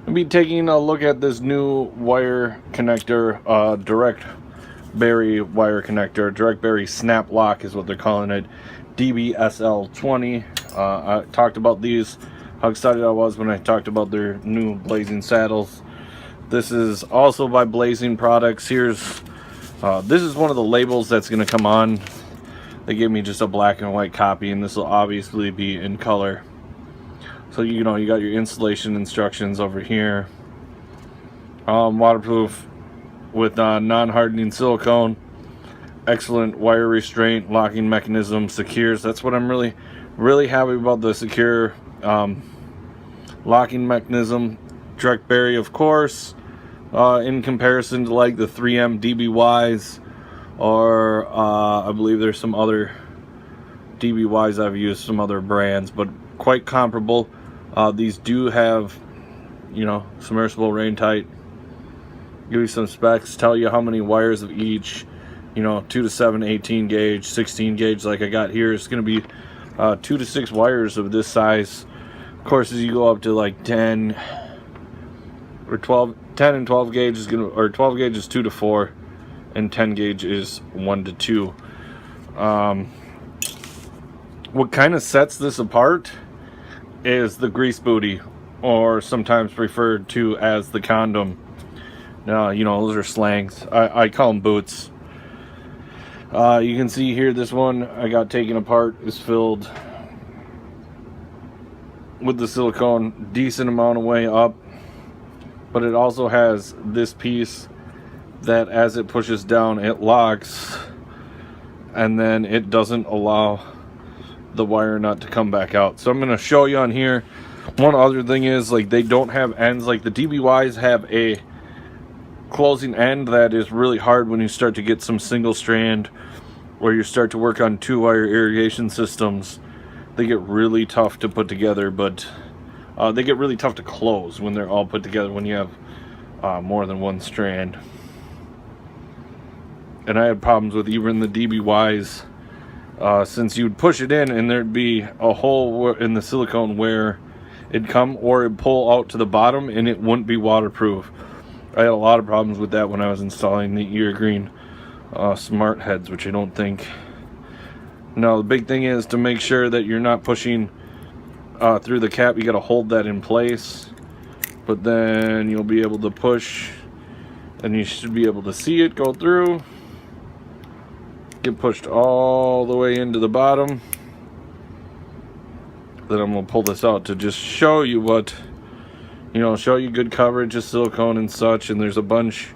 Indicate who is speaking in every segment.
Speaker 1: I'll be taking a look at this new wire connector, direct berry wire connector. Direct berry snap lock is what they're calling it. DBSL 20. I talked about these, how excited I was when I talked about their new Blazing saddles. This is also by Blazing Products. Here's this is one of the labels that's going to come on. They gave me just a black and white copy, and this will obviously be in color. So you got your installation instructions over here. Waterproof with non-hardening silicone. Excellent wire restraint, locking mechanism, secures. That's what I'm really happy about, the secure locking mechanism. Direct berry, of course, in comparison to like the 3M DBYs, or I believe there's some other DBYs I've used, some other brands, but quite comparable. These do have, submersible, rain tight. Give you some specs, tell you how many wires of each, 2 to 7, 18 gauge, 16 gauge like I got here. It's going to be 2 to 6 wires of this size. Of course, as you go up to like 10 or 12, 10 and 12 gauge is going to, or 12 gauge is 2 to 4, and 10 gauge is 1 to 2. What kind of sets this apart is the grease booty, or sometimes referred to as the condom. Now, those are slangs. I call them boots. You can see here, this one I got taken apart is filled with the silicone, decent amount of way up, but it also has this piece that as it pushes down, it locks, and then it doesn't allow the wire nut to come back out. So I'm going to show you on here. One other thing is, like, they don't have ends. Like the DBYs have a closing end that is really hard when you start to get some single strand, or you start to work on 2-wire irrigation systems. They get really tough to put together, but they get really tough to close when they're all put together, when you have more than one strand. And I had problems with even the DBYs, since you'd push it in and there'd be a hole in the silicone where it'd come, or it'd pull out to the bottom and it wouldn't be waterproof. I had a lot of problems with that when I was installing the Ear Green smart heads, which I don't think. Now the big thing is to make sure that you're not pushing through the cap. You got to hold that in place, but then you'll be able to push, and you should be able to see it go through. Get pushed all the way into the bottom. Then I'm going to pull this out to just show you what, show you good coverage of silicone and such. And there's a bunch,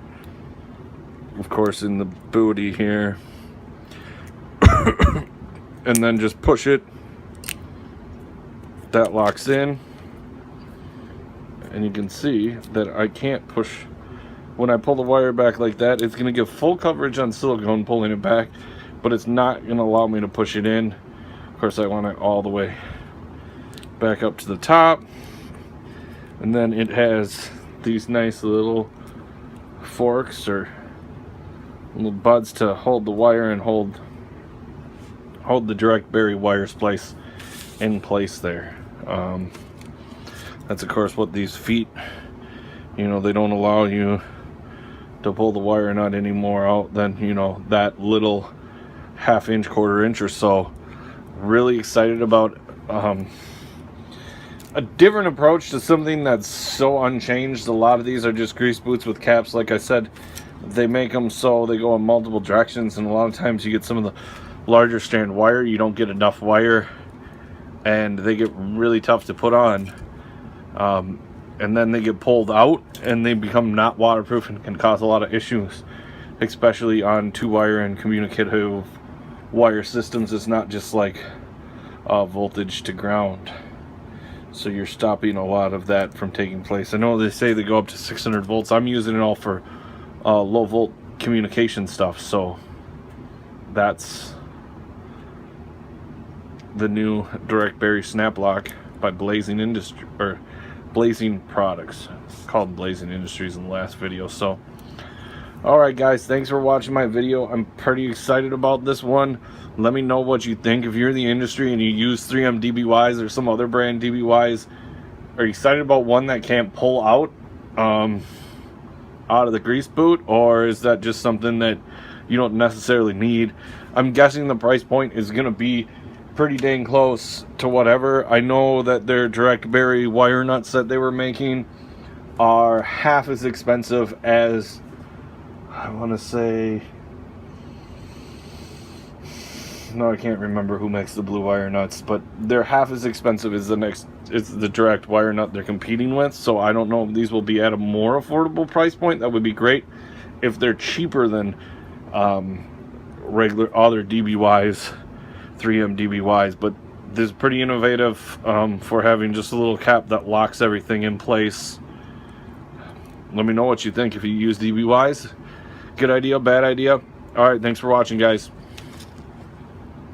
Speaker 1: of course, in the booty here. And then just push it. That locks in. And you can see that I can't push. When I pull the wire back like that, it's going to give full coverage on silicone pulling it back, but it's not going to allow me to push it in. Of course, I want it all the way back up to the top. And then it has these nice little forks or little buds to hold the wire and hold the direct berry wire splice in place there. That's of course what these feet, they don't allow you to pull the wire nut anymore out than that little half-inch, quarter-inch or so. Really excited about a different approach to something that's so unchanged. A lot of these are just grease boots with caps. Like I said, they make them so they go in multiple directions, and a lot of times you get some of the larger strand wire, you don't get enough wire, and they get really tough to put on. And then they get pulled out and they become not waterproof and can cause a lot of issues, especially on 2-wire and communicative wire systems. It's not just like voltage to ground, so you're stopping a lot of that from taking place. I know they say they go up to 600 volts. I'm using it all for low volt communication stuff, so that's the new direct berry snap lock by Blazing Industry, or Blazing Products. It's called Blazing Industries in the last video. So alright guys, thanks for watching my video. I'm pretty excited about this one. Let me know what you think. If you're in the industry and you use 3M DBYs or some other brand DBYs, are you excited about one that can't pull out out of the grease boot, or is that just something that you don't necessarily need? I'm guessing the price point is going to be pretty dang close to whatever. I know that their direct berry wire nuts that they were making are half as expensive as, I want to say, no, I can't remember who makes the blue wire nuts, but they're half as expensive as the direct wire nut they're competing with. So I don't know if these will be at a more affordable price point. That would be great. If they're cheaper than regular other DBYs, 3M DBYs, but this is pretty innovative for having just a little cap that locks everything in place. Let me know what you think if you use DBYs. Good idea, bad idea? All right, thanks for watching, guys.